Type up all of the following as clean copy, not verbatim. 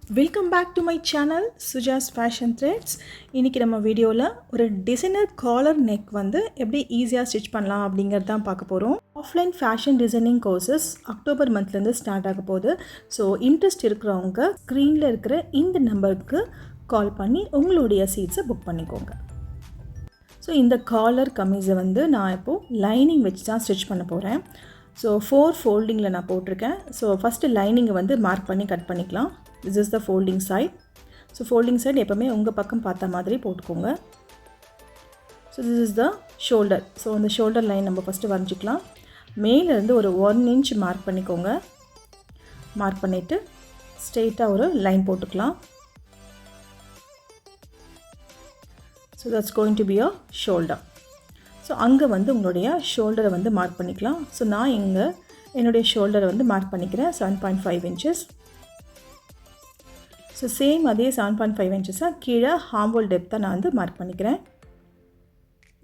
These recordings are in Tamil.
Welcome back to my channel Suja's fashion threads. இன்றைக்கி நம்ம வீடியோவில் ஒரு டிசைனர் காலர் நெக் வந்து எப்படி ஈஸியாக ஸ்டிச் பண்ணலாம் அப்படிங்கிறது தான் பார்க்க போகிறோம். Offline fashion designing courses October மந்த்லேருந்து ஸ்டார்ட் ஆக போகுது. ஸோ இன்ட்ரெஸ்ட் இருக்கிறவங்க ஸ்க்ரீனில் இருக்கிற இந்த நம்பருக்கு கால் பண்ணி உங்களுடைய சீட்ஸை புக் பண்ணிக்கோங்க. ஸோ இந்த காலர் கமீஸை வந்து நான் இப்போது லைனிங் வச்சு தான் ஸ்டிச் பண்ண போகிறேன். ஸோ 4 ஃபோல்டிங்கில் நான் போட்டிருக்கேன். ஸோ ஃபஸ்ட்டு லைனிங்கை வந்து மார்க் பண்ணி கட் பண்ணிக்கலாம். This is the folding side. So folding side எப்பவுமே உங்கள் பக்கம் பார்த்த மாதிரி போட்டுக்கோங்க. So this is the shoulder. So அந்த shoulder line நம்ம ஃபஸ்ட்டு வரைஞ்சிக்கலாம். மேலேருந்து ஒரு 1 inch மார்க் பண்ணிக்கோங்க. மார்க் பண்ணிவிட்டு ஸ்ட்ரெயிட்டாக ஒரு லைன் போட்டுக்கலாம். So that's going to be a shoulder. So அங்கே வந்து உங்களுடைய ஷோல்டரை வந்து மார்க் பண்ணிக்கலாம். ஸோ நான் இங்கே என்னுடைய ஷோல்டரை வந்து மார்க் பண்ணிக்கிறேன் 7.5 inches. ஸோ சேம் அதே 7.5 inchஸாக கீழே ஹார்ம்ஹோல் டெப்த்தாக நான் வந்து மார்க் பண்ணிக்கிறேன்.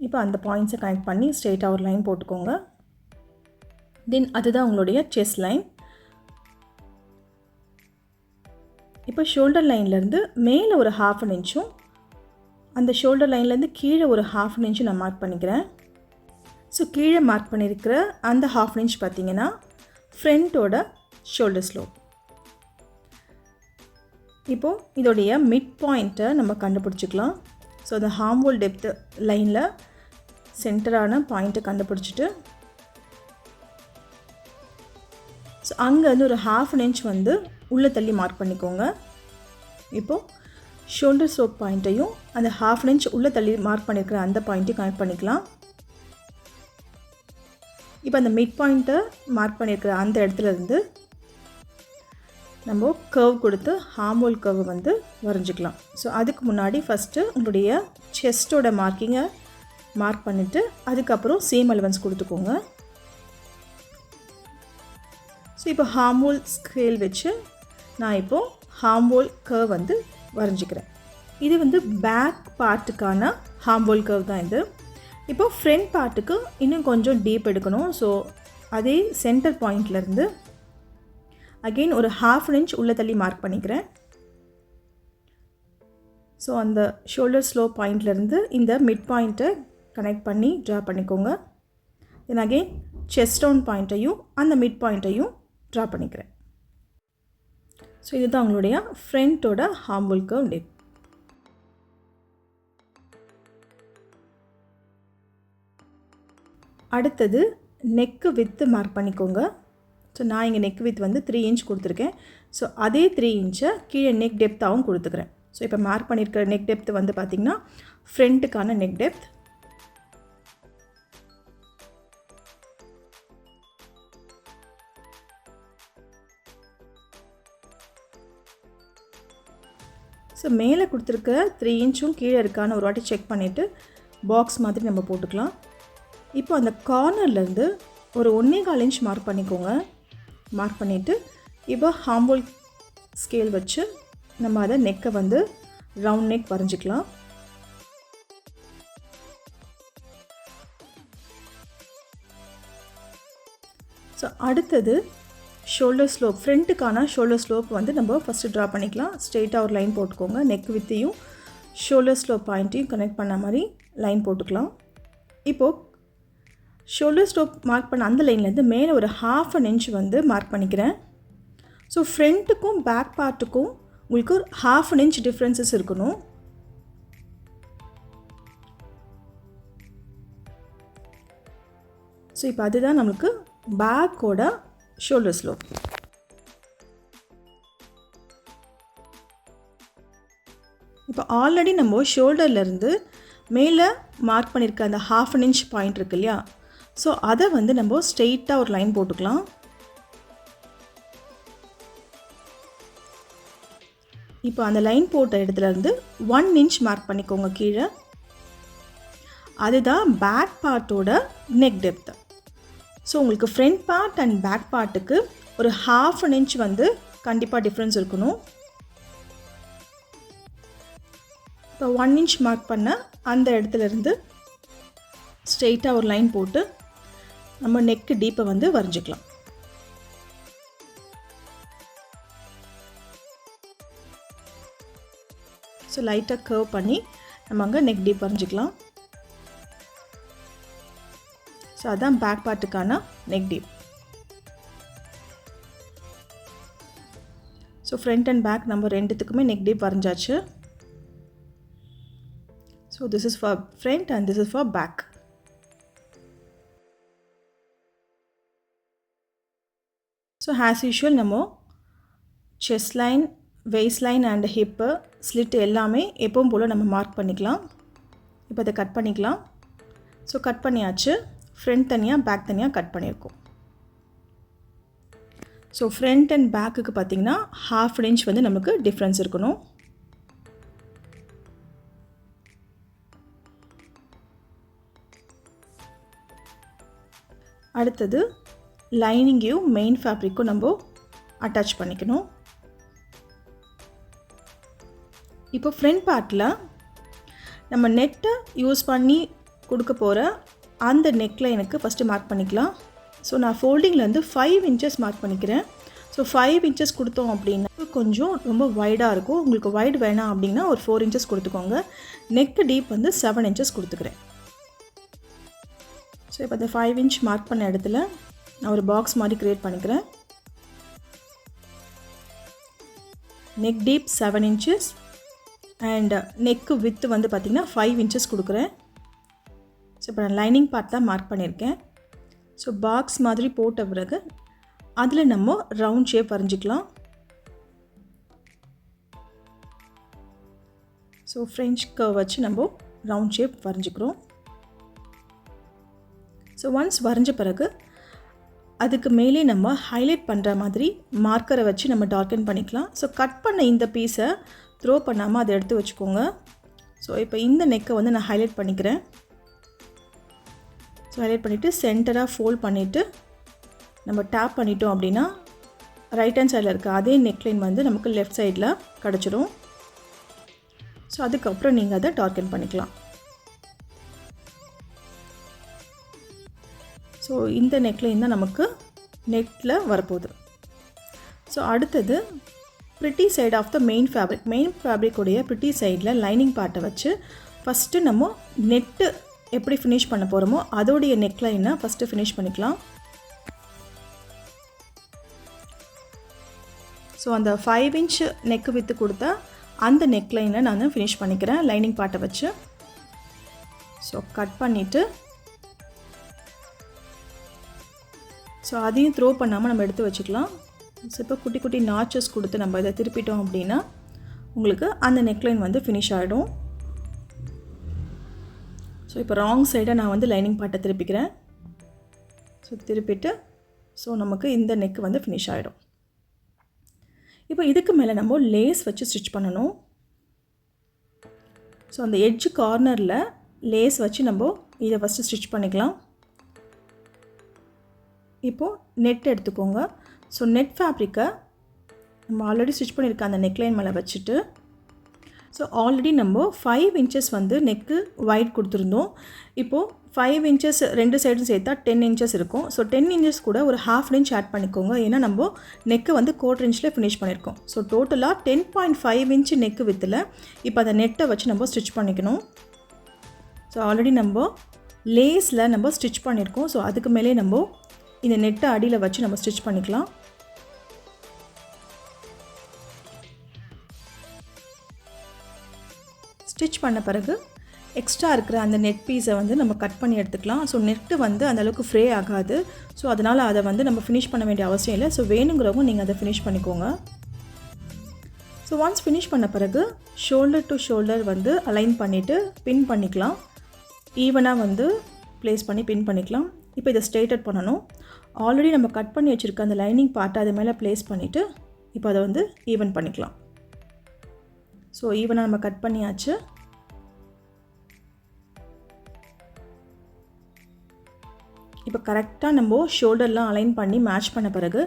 இப்போ அந்த பாயிண்ட்ஸை கனெக்ட் பண்ணி ஸ்ட்ரெயிட்டாக ஒரு லைன் போட்டுக்கோங்க. தென் அதுதான் உங்களுடைய செஸ்ட் லைன். இப்போ ஷோல்டர் லைன்லேருந்து மேலே ஒரு 1/2 inchும் அந்த ஷோல்டர் லைன்லேருந்து கீழே ஒரு 1/2 inch நான் மார்க் பண்ணிக்கிறேன். ஸோ கீழே மார்க் பண்ணியிருக்கிற அந்த 1/2 inch பார்த்திங்கன்னா ஃப்ரண்ட்டோட ஷோல்டர் ஸ்லோப். இப்போது இதோடைய மிட் பாயிண்ட்டை நம்ம கண்டுபிடிச்சிக்கலாம். ஸோ அந்த ஹார்ம்ஹோல் டெப்த்து லைனில் சென்டரான பாயிண்ட்டை கண்டுபிடிச்சிட்டு ஸோ அங்கே வந்து ஒரு 1/2 inch வந்து உள்ளே தள்ளி மார்க் பண்ணிக்கோங்க. இப்போது ஷோல்டர் ஸ்லோப் பாயிண்ட்டையும் அந்த 1/2 inch உள்ளே தள்ளி மார்க் பண்ணியிருக்கிற அந்த பாயிண்ட்டையும் கனெக்ட் பண்ணிக்கலாம். இப்போ அந்த மிட் பாயிண்ட்டை மார்க் பண்ணியிருக்கிற அந்த இடத்துலேருந்து நம்ம கர்வ் கொடுத்து ஹார்ம்ஹோல் கர்வ் வந்து வரைஞ்சிக்கலாம். ஸோ அதுக்கு முன்னாடி ஃபஸ்ட்டு உங்களுடைய செஸ்ட்டோட மார்க்கிங்கை மார்க் பண்ணிவிட்டு அதுக்கப்புறம் சேம் அலவன்ஸ் கொடுத்துக்கோங்க. ஸோ இப்போ ஹார்ம்ஹோல் ஸ்கேல் வச்சு நான் இப்போது ஹார்ம்ஹோல் கர்வ் வந்து வரைஞ்சிக்கிறேன். இது வந்து பேக் பார்ட்டுக்கான ஹார்ம்ஹோல் கர்வ் தான் இது. இப்போது ஃப்ரண்ட் பார்ட்டுக்கு இன்னும் கொஞ்சம் டீப் எடுக்கணும். ஸோ அதே சென்டர் பாயிண்ட்லேருந்து அகெயின் ஒரு 1/2 inch உள்ளே தள்ளி மார்க் பண்ணிக்கிறேன். ஸோ அந்த ஷோல்டர் ஸ்லோப் பாயிண்ட்லேருந்து இந்த மிட் பாயிண்ட்டை கனெக்ட் பண்ணி ட்ரா பண்ணிக்கோங்க. தென் அகெயின் செஸ்ட் டவுன் பாயிண்ட்டையும் அந்த மிட் பாயிண்ட்டையும் ட்ரா பண்ணிக்கிறேன். ஸோ இதுதான் உங்களுடைய ஃப்ரண்ட்டோட ஹார்ம்ஹோல் கர்வ் டெப்த். அடுத்தது நெக்கு வித்து மார்க் பண்ணிக்கோங்க. ஸோ நான் இங்கே நெக் வித் வந்து 3 inch கொடுத்துருக்கேன். ஸோ அதே 3 inch கீழே நெக் டெப்த்தாகவும் கொடுத்துக்கிறேன். ஸோ இப்போ மார்க் பண்ணியிருக்கிற நெக் டெப்த் வந்து பார்த்திங்கன்னா ஃப்ரண்ட்டுக்கான நெக் டெப்த். ஸோ மேலே கொடுத்துருக்க 3 inchும் கீழே இருக்கான்னு ஒரு வாட்டி செக் பண்ணிவிட்டு பாக்ஸ் மாதிரி நம்ம போட்டுக்கலாம். இப்போ அந்த கார்னர்லேருந்து ஒரு 1.25 inch மார்க் பண்ணிக்கோங்க. மார்க் பண்ணிவிட்டு இப்போ ஹார்ம்ஹோல் ஸ்கேல் வச்சு நம்ம அதை நெக்கை வந்து ரவுண்ட் நெக் வரைஞ்சிக்கலாம். ஸோ அடுத்தது ஷோல்டர் ஸ்லோப், ஃப்ரண்ட்டுக்கான ஷோல்டர் ஸ்லோப் வந்து நம்ம ஃபஸ்ட்டு ட்ரா பண்ணிக்கலாம். ஸ்ட்ரெயிட்டாக ஒரு லைன் போட்டுக்கோங்க. நெக் வித்தையும் ஷோல்டர் ஸ்லோப் பாயிண்ட்டையும் கனெக்ட் பண்ண மாதிரி லைன் போட்டுக்கலாம். இப்போது ஷோல்டர் ஸ்லோப் மார்க் பண்ண அந்த லைன்லேருந்து மேலே ஒரு 1/2 inch வந்து மார்க் பண்ணிக்கிறேன். ஸோ ஃப்ரண்ட்டுக்கும் பேக் பார்ட்டுக்கும் உங்களுக்கு ஒரு 1/2 inch டிஃப்ரென்சஸ் இருக்கணும். ஸோ இப்போ அதுதான் நம்மளுக்கு பேக்கோட ஷோல்டர் ஸ்லோப். இப்போ ஆல்ரெடி நம்ம ஷோல்டர்லேருந்து மேலே மார்க் பண்ணியிருக்க அந்த 1/2 inch பாயிண்ட் இருக்கு இல்லையா, ஸோ அதை வந்து நம்ம ஸ்ட்ரெயிட்டாக ஒரு லைன் போட்டுக்கலாம். இப்போ அந்த லைன் போட்ட இடத்துலேருந்து 1 inch மார்க் பண்ணிக்கோங்க கீழே. அதுதான் பேக் பார்ட்டோட நெக் டெப்த். ஸோ உங்களுக்கு ஃப்ரண்ட் பார்ட் அண்ட் பேக் பார்ட்டுக்கு ஒரு 1/2 inch வந்து கண்டிப்பாக டிஃப்ரென்ஸ் இருக்கணும். இப்போ 1 inch மார்க் பண்ண அந்த இடத்துலேருந்து ஸ்ட்ரெயிட்டாக ஒரு லைன் போட்டு நம்ம நெக்கு டீப்பை வந்து வரைஞ்சிக்கலாம். ஸோ லைட்டாக கர்வ் பண்ணி நம்ம அங்கே நெக் டீப் வரைஞ்சிக்கலாம். ஸோ அதுதான் பேக் பார்ட்டுக்கான neck deep. So front and back நம்ம ரெண்டுத்துக்குமே நெக் டீப் வரைஞ்சாச்சு. So this is for front and this is for back. So as usual நம்ம chest line, waist line and hip, slit எல்லாமே எப்பவும் போல் நம்ம மார்க் பண்ணிக்கலாம். இப்போ அதை கட் பண்ணிக்கலாம். ஸோ கட் பண்ணியாச்சு. ஃப்ரண்ட் தனியாக, பேக் தனியாக கட் பண்ணியிருக்கோம். ஸோ ஃப்ரண்ட் அண்ட் பேக்குக்கு பார்த்திங்கன்னா 1/2 inch வந்து நமக்கு டிஃப்ரென்ஸ் இருக்கணும். அடுத்தது லைனிங்கையும் மெயின் ஃபேப்ரிக்கும் நம்ம அட்டாச் பண்ணிக்கணும். இப்போ ஃப்ரண்ட் பார்ட்டில் நம்ம நெட்டை யூஸ் பண்ணி கொடுக்க போகிற அந்த நெக்லைனுக்கு ஃபஸ்ட்டு மார்க் பண்ணிக்கலாம். ஸோ நான் ஃபோல்டிங்லேருந்து 5 inches மார்க் பண்ணிக்கிறேன். ஸோ 5 inches கொடுத்தோம் அப்படின்னா கொஞ்சம் ரொம்ப வைடாக இருக்கும். உங்களுக்கு வைட் வேணாம் அப்படின்னா ஒரு 4 inches கொடுத்துக்கோங்க. நெக்கு டீப் வந்து 7 inches கொடுத்துக்கிறேன். ஸோ இப்போ அந்த 5 inch மார்க் பண்ண இடத்துல நான் ஒரு பாக்ஸ் மாதிரி க்ரியேட் பண்ணிக்கிறேன். Neck deep 7 inches and neck width வந்து பார்த்திங்கன்னா 5 inches கொடுக்குறேன். ஸோ இப்போ நான் லைனிங் பார்ட் தான் மார்க் பண்ணியிருக்கேன். ஸோ பாக்ஸ் மாதிரி போட்ட பிறகு அதில் நம்ம ரவுண்ட் ஷேப் வரைஞ்சிக்கலாம். ஸோ ஃப்ரெஞ்ச் கர்வ் வச்சு நம்ம ரவுண்ட் ஷேப் வரைஞ்சிக்கிறோம். ஸோ ஒன்ஸ் வரைஞ்ச பிறகு அதுக்கு மேலே நம்ம ஹைலைட் பண்ணுற மாதிரி மார்க்கரை வச்சு நம்ம டார்க்கன் பண்ணிக்கலாம். ஸோ கட் பண்ண இந்த பீஸை த்ரோ பண்ணாமல் அதை எடுத்து வச்சுக்கோங்க. ஸோ இப்போ இந்த நெக்கை வந்து நான் ஹைலைட் பண்ணிக்கிறேன். ஸோ ஹைலைட் பண்ணிவிட்டு சென்டராக ஃபோல்ட் பண்ணிவிட்டு நம்ம டேப் பண்ணிட்டோம் அப்படின்னா ரைட் ஹேண்ட் சைடில் இருக்க அதே நெக்லைன் வந்து நமக்கு லெஃப்ட் சைடில் கிடச்சிடும். ஸோ அதுக்கப்புறம் நீங்கள் அதை டார்க்கன் பண்ணிக்கலாம். ஸோ இந்த நெக்லைன் தான் நமக்கு நெக்கில் வரப்போகுது. ஸோ அடுத்தது pretty side of the main ஃபேப்ரிக்குடைய ப்ரிட்டி சைடில் லைனிங் பார்ட்டை வச்சு ஃபஸ்ட்டு நம்ம நெட்டு எப்படி ஃபினிஷ் பண்ண போகிறோமோ அதோடைய நெக்லைனை ஃபஸ்ட்டு ஃபினிஷ் பண்ணிக்கலாம். ஸோ அந்த 5 inch நெக்கு வித்து கொடுத்தா அந்த நெக்லைனை நான் ஃபினிஷ் பண்ணிக்கிறேன் லைனிங் பார்ட்டை வச்சு. ஸோ கட் பண்ணிவிட்டு ஸோ அதையும் த்ரோ பண்ணாமல் நம்ம எடுத்து வச்சுக்கலாம். ஸோ இப்போ குட்டி குட்டி நாச்சஸ் கொடுத்து நம்ம இதை திருப்பிட்டோம் அப்படின்னா உங்களுக்கு அந்த நெக்லைன் வந்து ஃபினிஷ் ஆகிடும். ஸோ இப்போ ராங் சைடை நான் வந்து லைனிங் பார்ட்டை திருப்பிக்கிறேன். ஸோ திருப்பிட்டு ஸோ நமக்கு இந்த நெக் வந்து ஃபினிஷ் ஆகிடும். இப்போ இதுக்கு மேலே நம்ம லேஸ் வச்சு ஸ்டிச் பண்ணணும். ஸோ அந்த எட்ஜ் கார்னரில் லேஸ் வச்சு நம்ம இதை ஃபஸ்ட்டு ஸ்டிச் பண்ணிக்கலாம். இப்போது நெட் எடுத்துக்கோங்க. ஸோ நெட் ஃபேப்ரிக்கை நம்ம ஆல்ரெடி ஸ்டிச் பண்ணியிருக்க அந்த நெக்லைன் மேலே வச்சுட்டு ஸோ ஆல்ரெடி நம்ம 5 inches வந்து நெக்கு வைட் கொடுத்துருந்தோம். இப்போது 5 inches ரெண்டு சைடும் சேர்த்தா 10 inches இருக்கும். ஸோ 10 inches கூட ஒரு 1/2 inch ஆட் பண்ணிக்கோங்க. ஏன்னா நம்ம நெக்கு வந்து 1/4 inch ஃபினிஷ் பண்ணியிருக்கோம். ஸோ டோட்டலாக 10.5 inch நெக்கு வித்தில் இப்போ அந்த நெட்டை வச்சு நம்ம ஸ்டிச் பண்ணிக்கணும். ஸோ ஆல்ரெடி நம்ம லேஸில் நம்ம ஸ்டிச் பண்ணியிருக்கோம். ஸோ அதுக்கு மேலே நம்ம இந்த நெட்டை அடியில் வச்சு நம்ம ஸ்டிச் பண்ணிக்கலாம். ஸ்டிச் பண்ண பிறகு எக்ஸ்ட்ரா இருக்கிற அந்த நெட் பீஸை வந்து நம்ம கட் பண்ணி எடுத்துக்கலாம். ஸோ நெட்டு வந்து அந்தளவுக்கு ஃப்ரே ஆகாது. ஸோ அதனால் அதை வந்து நம்ம ஃபினிஷ் பண்ண வேண்டிய அவசியம் இல்லை. ஸோ வேணுங்கிறவங்க நீங்கள் அதை ஃபினிஷ் பண்ணிக்கோங்க. ஸோ ஒன்ஸ் ஃபினிஷ் பண்ண பிறகு ஷோல்டர் டு ஷோல்டர் வந்து அலைன் பண்ணிவிட்டு பின் பண்ணிக்கலாம். ஈவனாக வந்து ப்ளேஸ் பண்ணி பின் பண்ணிக்கலாம். இப்போ இதை ஸ்ட்ரெயிட்டட் பண்ணணும். ஆல்ரெடி நம்ம கட் பண்ணி வச்சுருக்க அந்த லைனிங் பார்ட்டை அது மேலே ப்ளேஸ் பண்ணிவிட்டு இப்போ அதை வந்து ஈவன் பண்ணிக்கலாம். ஸோ ஈவனாக நம்ம கட் பண்ணியாச்சு. இப்போ கரெக்டாக நம்ம ஷோல்டர்லாம் அலைன் பண்ணி மேட்ச் பண்ண பிறகு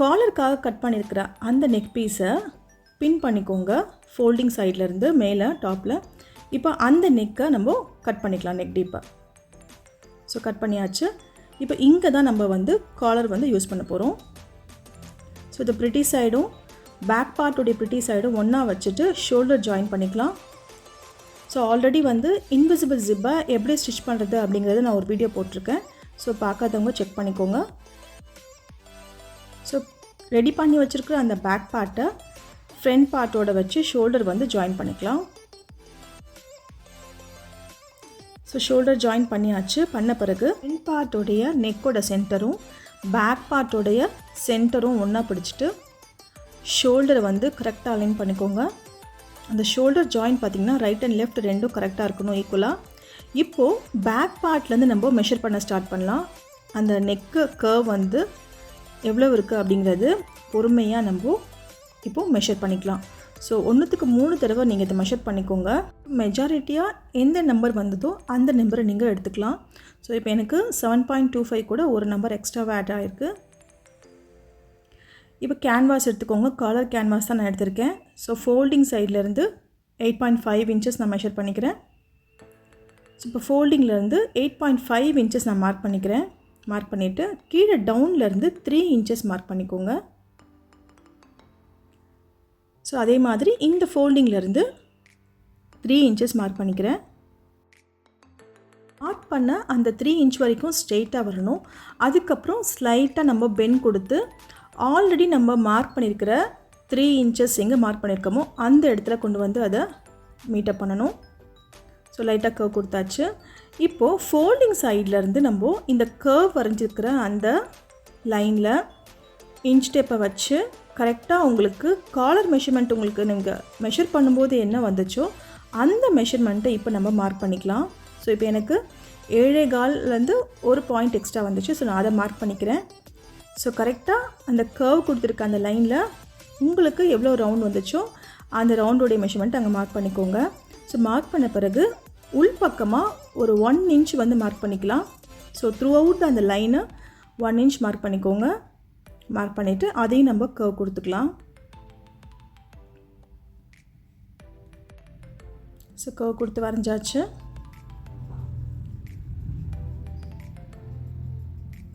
காலருக்காக கட் பண்ணியிருக்கிற அந்த நெக் பீஸை பின் பண்ணிக்கோங்க ஃபோல்டிங் சைட்லேருந்து மேலே டாப்பில். இப்போ அந்த நெக்கை நம்ம கட் பண்ணிக்கலாம் நெக் டீப்பை. ஸோ கட் பண்ணியாச்சு. இப்போ இங்கே தான் நம்ம வந்து காலர் வந்து யூஸ் பண்ண போகிறோம். ஸோ இந்த ப்ரிட்டி சைடும் பேக் பார்ட்டோடைய ப்ரிட்டி சைடும் ஒன்றா வச்சுட்டு ஷோல்டர் ஜாயின் பண்ணிக்கலாம். ஸோ ஆல்ரெடி வந்து இன்விசிபிள் ஜிப்பை எப்படி ஸ்டிச் பண்ணுறது அப்படிங்கிறது நான் ஒரு வீடியோ போட்டிருக்கேன். ஸோ பார்க்காதவங்க செக் பண்ணிக்கோங்க. ஸோ ரெடி பண்ணி வச்சுருக்கிற அந்த பேக் பார்ட்டை ஃப்ரண்ட் பார்ட்டோட வச்சு ஷோல்டர் வந்து ஜாயின் பண்ணிக்கலாம். ஸோ ஷோல்டர் ஜாயின் பண்ணியாச்சு. பண்ண பிறகு ஃப்ரண்ட் பார்ட்டோடைய நெக்கோட சென்டரும் பேக் பார்ட்டோடைய சென்டரும் ஒன்றா பிடிச்சிட்டு ஷோல்டரை வந்து கரெக்டாக அலைன் பண்ணிக்கோங்க. அந்த ஷோல்டர் ஜாயின் பார்த்திங்கன்னா ரைட் அண்ட் லெஃப்ட் ரெண்டும் கரெக்டாக இருக்கணும் ஈக்குவலாக. இப்போது பேக் பார்ட்லேருந்து நம்ம மெஷர் பண்ண ஸ்டார்ட் பண்ணலாம். அந்த நெக்கு கர்வ் வந்து எவ்வளோ இருக்குது அப்படிங்கிறது பொறுமையாக நம்ம இப்போது மெஷர் பண்ணிக்கலாம். ஸோ 1க்கு 3 தடவை நீங்கள் இதை மெஷர் பண்ணிக்கோங்க. மெஜாரிட்டியாக எந்த நம்பர் வந்ததோ அந்த நம்பரை நீங்கள் எடுத்துக்கலாம். ஸோ இப்போ எனக்கு 7.25 கூட ஒரு நம்பர் எக்ஸ்ட்ராவாக ஆட் ஆகிருக்கு. இப்போ கேன்வாஸ் எடுத்துக்கோங்க. கலர் கேன்வாஸ் தான் நான் எடுத்திருக்கேன். ஸோ ஃபோல்டிங் சைட்லேருந்து 8.5 இன்ச்சஸ் நான் மெஷர் பண்ணிக்கிறேன். ஸோ இப்போ ஃபோல்டிங்லேருந்து 8.5 இன்ச்சஸ் நான் மார்க் பண்ணிக்கிறேன். மார்க் பண்ணிவிட்டு கீழே டவுன்லேருந்து 3 இன்ச்சஸ் மார்க் பண்ணிக்கோங்க. ஸோ அதே மாதிரி இந்த ஃபோல்டிங்லேருந்து 3 இன்ச்சஸ் மார்க் பண்ணிக்கிறேன். மார்க் பண்ண அந்த 3 இன்ச் வரைக்கும் ஸ்ட்ரெயிட்டாக வரணும். அதுக்கப்புறம் ஸ்லைட்டாக நம்ம பெண்ட் கொடுத்து ஆல்ரெடி நம்ம மார்க் பண்ணியிருக்கிற 3 இன்ச்சஸ் எங்கே மார்க் பண்ணியிருக்கோமோ அந்த இடத்துல கொண்டு வந்து அதை மீட்டப் பண்ணணும். ஸோ லைட்டாக கர்வ் கொடுத்தாச்சு. இப்போது ஃபோல்டிங் சைட்லேருந்து நம்ம இந்த கர்வ் வரைஞ்சிருக்கிற அந்த லைனில் இன்ச் டேப்பை வச்சு கரெக்டாக உங்களுக்கு காலர் மெஷர்மெண்ட் உங்களுக்கு நீங்கள் மெஷர் பண்ணும்போது என்ன வந்துச்சோ அந்த மெஷர்மெண்ட்டை இப்போ நம்ம மார்க் பண்ணிக்கலாம். ஸோ இப்போ எனக்கு 7.25 ஒரு பாயிண்ட் எக்ஸ்ட்ரா வந்துச்சு. ஸோ நான் அதை மார்க் பண்ணிக்கிறேன். ஸோ கரெக்டாக அந்த கர்வ் கொடுத்துருக்க அந்த லைனில் உங்களுக்கு எவ்வளோ ரவுண்ட் வந்துச்சோ அந்த ரவுண்டோடைய மெஷர்மெண்ட் அங்கே மார்க் பண்ணிக்கோங்க. ஸோ மார்க் பண்ண பிறகு உள்பக்கமாக ஒரு 1 இன்ச் வந்து மார்க் பண்ணிக்கலாம். ஸோ த்ரூ அவுட் அந்த லைனை 1 இன்ச் மார்க் பண்ணிக்கோங்க. மார்க் பண்ணிவிட்டு அதையும் நம்ம கர்வ் கொடுத்துக்கலாம். ஸோ கர்வ் கொடுத்து வரைஞ்சாச்சு.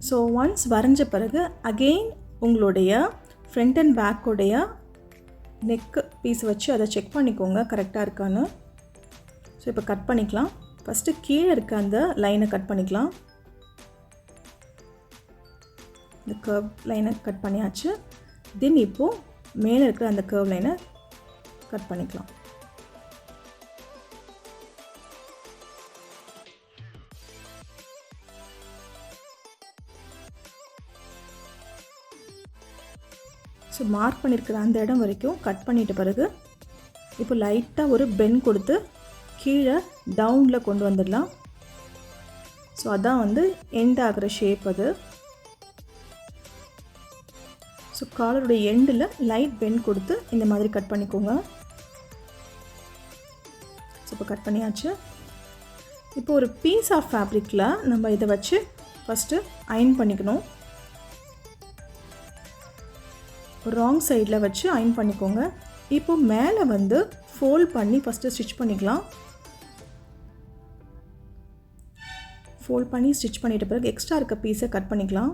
ஸோ ஒன்ஸ் வரைஞ்ச பிறகு அகெயின் உங்களுடைய ஃப்ரண்ட் அண்ட் பேக்கோடைய நெக்கு பீஸ் வச்சு அதை செக் பண்ணிக்கோங்க கரெக்டாக இருக்கான்னு. ஸோ இப்போ கட் பண்ணிக்கலாம். ஃபஸ்ட்டு கீழே இருக்க அந்த லைனை கட் பண்ணிக்கலாம். இந்த கர்வ் லைனை கட் பண்ணியாச்சு. தென் இப்போது மேலே இருக்கிற அந்த கர்வ் லைனை கட் பண்ணிக்கலாம். ஸோ மார்க் பண்ணியிருக்கிற அந்த இடம் வரைக்கும் கட் பண்ணிட்ட பிறகு இப்போ லைட்டாக ஒரு பெண்ட் கொடுத்து கீழே டவுனில் கொண்டு வந்துடலாம். ஸோ அதான் வந்து எண்ட் ஆகிற ஷேப் அது. ஸோ காலருடைய எண்டில் லைட் பெண்ட் கொடுத்து இந்த மாதிரி கட் பண்ணிக்கோங்க. ஸோ இப்போ கட் பண்ணியாச்சு. இப்போ ஒரு பீஸ் ஆஃப் ஃபேப்ரிக்கில் நம்ம இதை வச்சு ஃபஸ்ட்டு அயன் பண்ணிக்கணும். ராங் சைடில் வச்சு அயன் பண்ணிக்கோங்க. இப்போ மேலே வந்து ஃபோல்ட் பண்ணி ஃபஸ்ட்டு ஸ்டிச் பண்ணிக்கலாம். ஃபோல்ட் பண்ணி ஸ்டிச் பண்ணிட்ட பிறகு எக்ஸ்ட்ரா இருக்க பீஸை கட் பண்ணிக்கலாம்.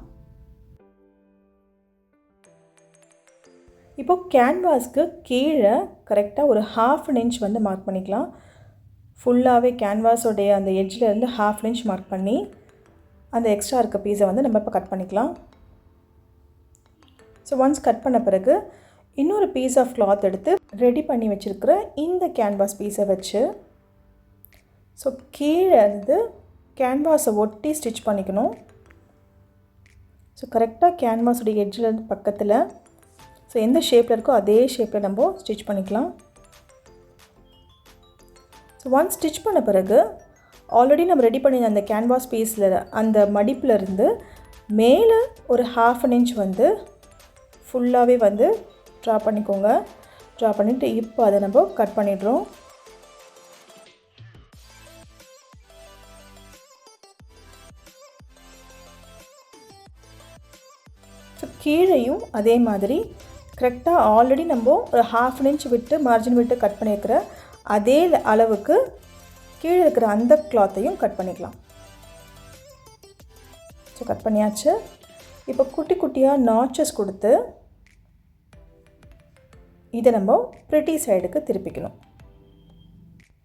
இப்போது கேன்வாஸ்க்கு கீழே கரெக்டாக ஒரு 1/2 இன்ச் வந்து மார்க் பண்ணிக்கலாம். ஃபுல்லாகவே கேன்வாஸோடைய அந்த எட்ஜில் இருந்து 1/2 இன்ச் மார்க் பண்ணி அந்த எக்ஸ்ட்ரா இருக்க பீஸை வந்து நம்ம இப்போ கட் பண்ணிக்கலாம். ஸோ ஒன்ஸ் கட் பண்ண பிறகு இன்னொரு பீஸ் ஆஃப் கிளாத் எடுத்து ரெடி பண்ணி வச்சுருக்கிற இந்த கேன்வாஸ் பீஸை வச்சு ஸோ கீழே இருந்து கேன்வாஸை ஒட்டி ஸ்டிச் பண்ணிக்கணும். ஸோ கரெக்டாக கேன்வாஸோடைய எட்ஜில் இருந்து பக்கத்தில் ஸோ எந்த ஷேப்பில் இருக்கோ அதே ஷேப்பில் நம்ம ஸ்டிச் பண்ணிக்கலாம். ஸோ ஒன்ஸ் ஸ்டிச் பண்ண பிறகு ஆல்ரெடி நம்ம ரெடி பண்ணி அந்த கேன்வாஸ் பீஸில் அந்த மடிப்பில் இருந்து மேலே ஒரு 1/2 இன்ச் வந்து ஃபுல்லாகவே வந்து ட்ரா பண்ணிக்கோங்க. ட்ரா பண்ணிவிட்டு இப்போ அதை நம்ம கட் பண்ணிடுறோம். ஸோ கீழேயும் அதே மாதிரி கரெக்டாக ஆல்ரெடி நம்ம ஒரு 1/2 இன்ச் விட்டு மார்ஜின் விட்டு கட் பண்ணியிருக்கிற அதே அளவுக்கு கீழே இருக்கிற அந்த கிளாத்தையும் கட் பண்ணிக்கலாம். ஸோ கட் பண்ணியாச்சு. இப்போ குட்டி குட்டியாக நாச்சஸ் கொடுத்து இதை நம்ம ப்ரிட்டி சைடுக்கு திருப்பிக்கணும்.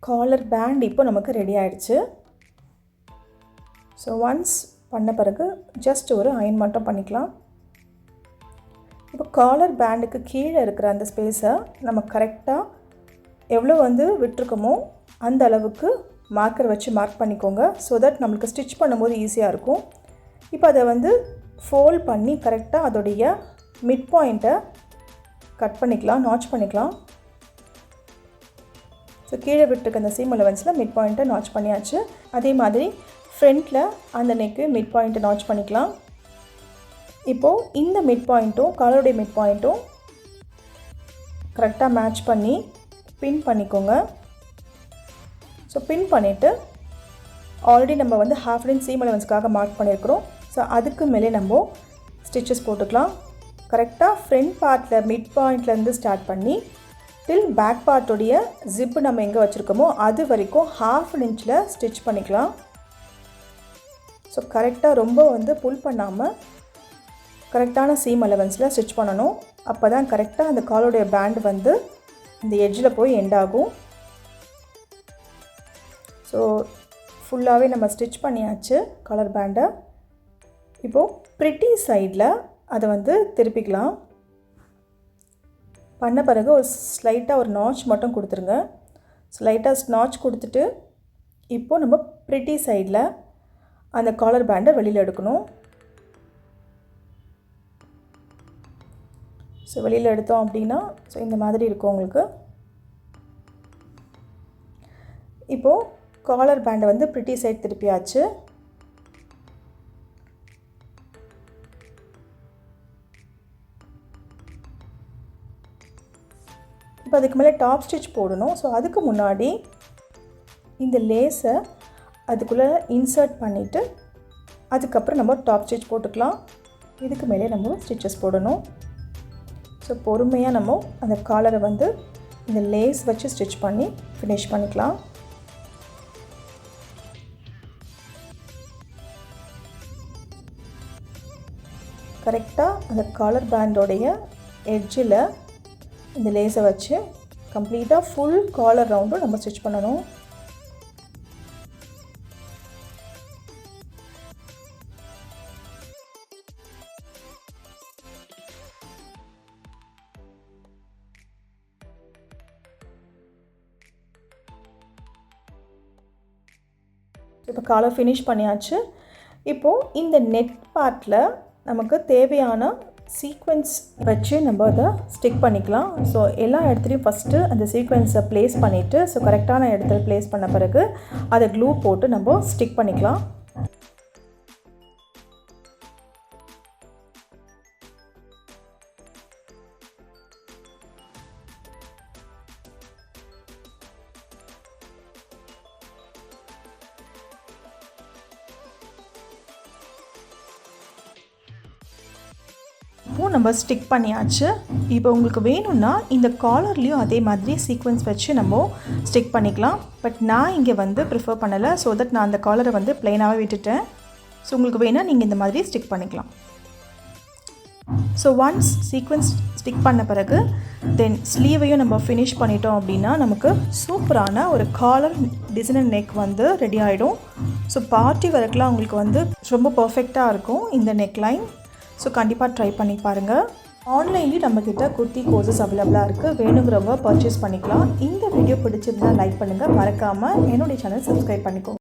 காலர் பேண்ட் இப்போ நமக்கு ரெடி ஆகிடுச்சு. ஸோ ஒன்ஸ் பண்ண பிறகு ஜஸ்ட் ஒரு அயன் மட்டும் பண்ணிக்கலாம். இப்போ காலர் பேண்டுக்கு கீழே இருக்கிற அந்த ஸ்பேஸை நம்ம கரெக்டாக எவ்வளோ விட்டுருக்கோமோ அந்த அளவுக்கு மார்க்கர் வச்சு மார்க் பண்ணிக்கோங்க. ஸோ தட் நம்மளுக்கு ஸ்டிச் பண்ணும்போது ஈஸியாக இருக்கும். இப்போ அதை ஃபோல்ட் பண்ணி கரெக்டாக அதோடைய மிட் பாயிண்ட்டை கட் பண்ணிக்கலாம், நாட்ச் பண்ணிக்கலாம். ஸோ கீழே விட்டுருக்க அந்த சீம் அலவன்ஸில் மிட் பாயிண்ட்டை நாட்ச் பண்ணியாச்சு. அதே மாதிரி ஃப்ரண்ட்டில் அந்த நெக்கு மிட் பாயிண்ட்டை நாட்ச் பண்ணிக்கலாம். இப்போது இந்த மிட் பாயிண்ட்டும் காலருடைய மிட் பாயிண்ட்டும் கரெக்டாக மேட்ச் பண்ணி பின் பண்ணிக்கோங்க. ஸோ பின் பண்ணிவிட்டு ஆல்ரெடி நம்ம ஹாஃப் இன்ச் சீம் அலவன்ஸ்க்காக மார்க் பண்ணியிருக்கிறோம். ஸோ அதுக்கு மேலே நம்ம ஸ்டிச்சஸ் போட்டுக்கலாம். கரெக்டாக ஃப்ரண்ட் பார்ட்டில் மிட் பாயிண்ட்லேருந்து ஸ்டார்ட் பண்ணி டில் பேக் பார்ட்டோடைய ஜிப்பு நம்ம எங்கே வச்சுருக்கோமோ அது வரைக்கும் ஹாஃப் இன்ச்சில் ஸ்டிச் பண்ணிக்கலாம். ஸோ கரெக்டாக ரொம்ப புல் பண்ணாமல் கரெக்டான சீம் அலவன்ஸில் ஸ்டிச் பண்ணணும். அப்போ தான் கரெக்டாக அந்த காலோடைய பேண்ட் இந்த எட்ஜில் போய் எண்ட் ஆகும். ஸோ ஃபுல்லாகவே நம்ம ஸ்டிச் பண்ணியாச்சு காலர் பேண்டை. இப்போது ப்ரிட்டி சைடில் அதை திருப்பிக்கலாம். பண்ண பிறகு ஒரு ஸ்லைட்டாக ஒரு நாட்ச் மட்டும் கொடுத்துருங்க. ஸ்லைட்டாக நாட்ச் கொடுத்துட்டு இப்போது நம்ம ப்ரிட்டி சைடில் அந்த காலர் பேண்டை வெளியில் எடுக்கணும். ஸோ வெளியில் எடுத்தோம் அப்படின்னா ஸோ இந்த மாதிரி இருக்கும் உங்களுக்கு. இப்போது காலர் பேண்டை ப்ரிட்டி சைட் திருப்பியாச்சு. இப்போ அதுக்கு மேலே டாப் ஸ்டிச் போடணும். ஸோ அதுக்கு முன்னாடி இந்த லேஸை அதுக்குள்ளே இன்சர்ட் பண்ணிவிட்டு அதுக்கப்புறம் நம்ம டாப் ஸ்டிச் போட்டுக்கலாம். இதுக்கு மேலே நம்ம ஸ்டிச்சஸ் போடணும். ஸோ பொறுமையாக நம்ம அந்த காலரை இந்த லேஸ் வச்சு ஸ்டிச் பண்ணி ஃபினிஷ் பண்ணிக்கலாம். கரெக்டாக அந்த காலர் பேண்டோடைய எட்ஜில் இந்த லேஸை வச்சு கம்ப்ளீட்டாக ஃபுல் காலர் ரவுண்டும் நம்ம ஸ்டிச் பண்ணணும். இப்போ காலர் ஃபினிஷ் பண்ணியாச்சு. இப்போது இந்த நெட் பார்ட்டில் நமக்கு தேவையான சீக்வென்ஸ் வச்சு நம்ம அதை ஸ்டிக் பண்ணிக்கலாம். ஸோ எல்லா இடத்துலையும் ஃபஸ்ட்டு அந்த சீக்வென்ஸை ப்ளேஸ் பண்ணிவிட்டு ஸோ கரெக்டான இடத்துல ப்ளேஸ் பண்ண பிறகு அதை க்ளூ போட்டு நம்ம ஸ்டிக் பண்ணிக்கலாம். இப்போது நம்ம ஸ்டிக் பண்ணியாச்சு. இப்போ உங்களுக்கு வேணும்னா இந்த காலர்லேயும் அதே மாதிரி சீக்வென்ஸ் வச்சு நம்ம ஸ்டிக் பண்ணிக்கலாம். பட் நான் இங்கே ப்ரிஃபர் பண்ணலை. ஸோ தட் நான் அந்த காலரை ப்ளைனாகவே விட்டுட்டேன். ஸோ உங்களுக்கு வேணால் நீங்கள் இந்த மாதிரி ஸ்டிக் பண்ணிக்கலாம். ஸோ ஒன்ஸ் சீக்வென்ஸ் ஸ்டிக் பண்ண பிறகு தென் ஸ்லீவையும் நம்ம ஃபினிஷ் பண்ணிட்டோம் அப்படின்னா நமக்கு சூப்பரான ஒரு காலர் டிசைனர் நெக் ரெடி ஆகிடும். ஸோ பார்ட்டி வரைக்குலாம் உங்களுக்கு ரொம்ப பர்ஃபெக்டாக இருக்கும் இந்த நெக் லைன். ஸோ கண்டிப்பாக ட்ரை பண்ணி பாருங்கள். ஆன்லைன்லேயும் நம்மக்கிட்ட குர்த்தி கோர்சஸ் அவைலபிளாக இருக்குது. வேணுங்கிறவங்க பர்ச்சேஸ் பண்ணிக்கலாம். இந்த வீடியோ பிடிச்சிருந்தால் லைக் பண்ணுங்கள். மறக்காமல் என்னுடைய சேனல் சப்ஸ்கிரைப் பண்ணிக்கோங்க.